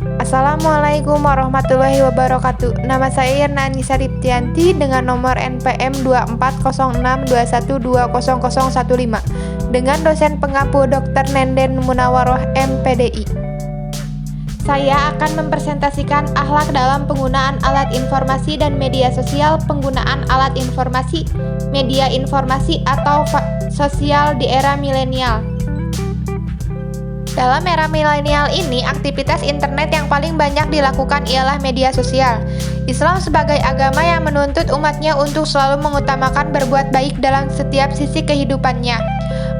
Assalamualaikum warahmatullahi wabarakatuh. Nama saya Irna Anissa Diptianti dengan nomor NPM 240621200015 dengan dosen pengampu Dr. Nenden Munawaroh MPDI. Saya akan mempresentasikan akhlak dalam penggunaan alat informasi dan media sosial, penggunaan alat informasi, media informasi atau sosial di era milenial. Dalam era milenial ini, aktivitas internet yang paling banyak dilakukan ialah media sosial. Islam sebagai agama yang menuntut umatnya untuk selalu mengutamakan berbuat baik dalam setiap sisi kehidupannya,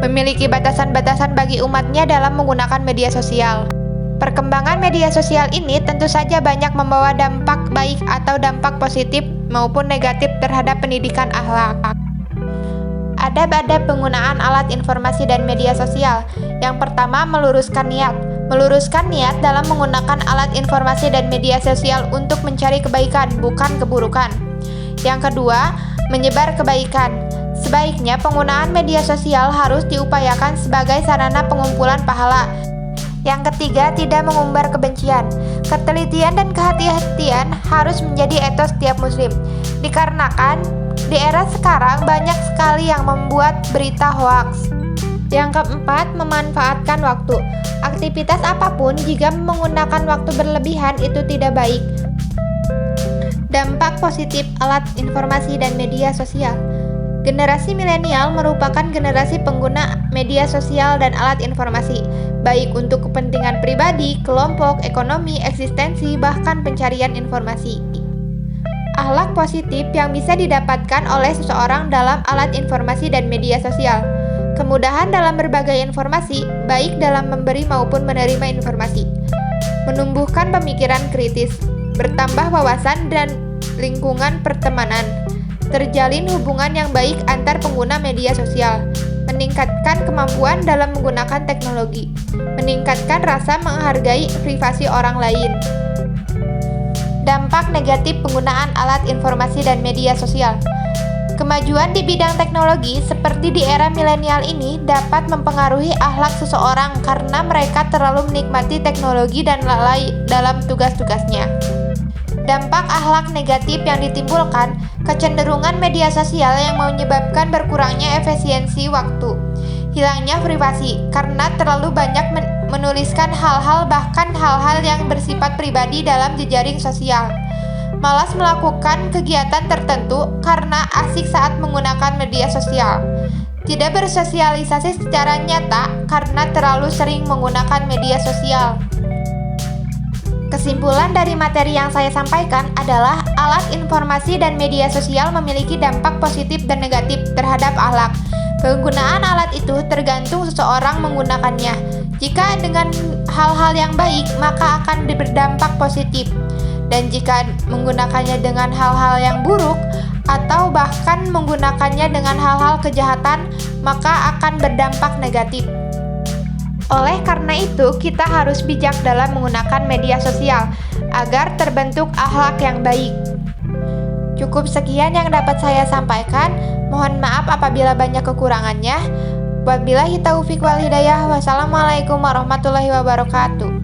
memiliki batasan-batasan bagi umatnya dalam menggunakan media sosial. Perkembangan media sosial ini tentu saja banyak membawa dampak baik atau dampak positif maupun negatif terhadap pendidikan akhlak. Adab-adab penggunaan alat informasi dan media sosial. Yang pertama, meluruskan niat. Meluruskan niat dalam menggunakan alat informasi dan media sosial untuk mencari kebaikan, bukan keburukan. Yang kedua, menyebar kebaikan. Sebaiknya penggunaan media sosial harus diupayakan sebagai sarana pengumpulan pahala. Yang ketiga, tidak mengumbar kebencian. Ketelitian dan kehati-hatian harus menjadi etos setiap muslim. Dikarenakan di era sekarang banyak sekali yang membuat berita hoaks. Yang keempat, memanfaatkan waktu. Aktivitas apapun jika menggunakan waktu berlebihan itu tidak baik. Dampak positif alat informasi dan media sosial. Generasi milenial merupakan generasi pengguna media sosial dan alat informasi, baik untuk kepentingan pribadi, kelompok, ekonomi, eksistensi, bahkan pencarian informasi. Akhlak positif yang bisa didapatkan oleh seseorang dalam alat informasi dan media sosial. Kemudahan dalam berbagai informasi, baik dalam memberi maupun menerima informasi. Menumbuhkan pemikiran kritis, bertambah wawasan dan lingkungan pertemanan. Terjalin hubungan yang baik antar pengguna media sosial. Meningkatkan kemampuan dalam menggunakan teknologi. Meningkatkan rasa menghargai privasi orang lain. Dampak negatif penggunaan alat informasi dan media sosial. Kemajuan di bidang teknologi seperti di era milenial ini dapat mempengaruhi akhlak seseorang karena mereka terlalu menikmati teknologi dan lalai dalam tugas-tugasnya. Dampak akhlak negatif yang ditimbulkan, kecenderungan media sosial yang menyebabkan berkurangnya efisiensi waktu, hilangnya privasi karena terlalu banyak menuliskan hal-hal bahkan hal-hal yang bersifat pribadi dalam jejaring sosial. Malas melakukan kegiatan tertentu karena asik saat menggunakan media sosial. Tidak bersosialisasi secara nyata karena terlalu sering menggunakan media sosial. Kesimpulan dari materi yang saya sampaikan adalah alat informasi dan media sosial memiliki dampak positif dan negatif terhadap akhlak. Penggunaan alat itu tergantung seseorang menggunakannya. Jika dengan hal-hal yang baik, maka akan berdampak positif. Dan jika menggunakannya dengan hal-hal yang buruk, atau bahkan menggunakannya dengan hal-hal kejahatan, maka akan berdampak negatif. Oleh karena itu, kita harus bijak dalam menggunakan media sosial agar terbentuk akhlak yang baik. Cukup sekian yang dapat saya sampaikan. Mohon maaf apabila banyak kekurangannya. Wabillahi taufiq wal hidayah. Wassalamualaikum warahmatullahi wabarakatuh.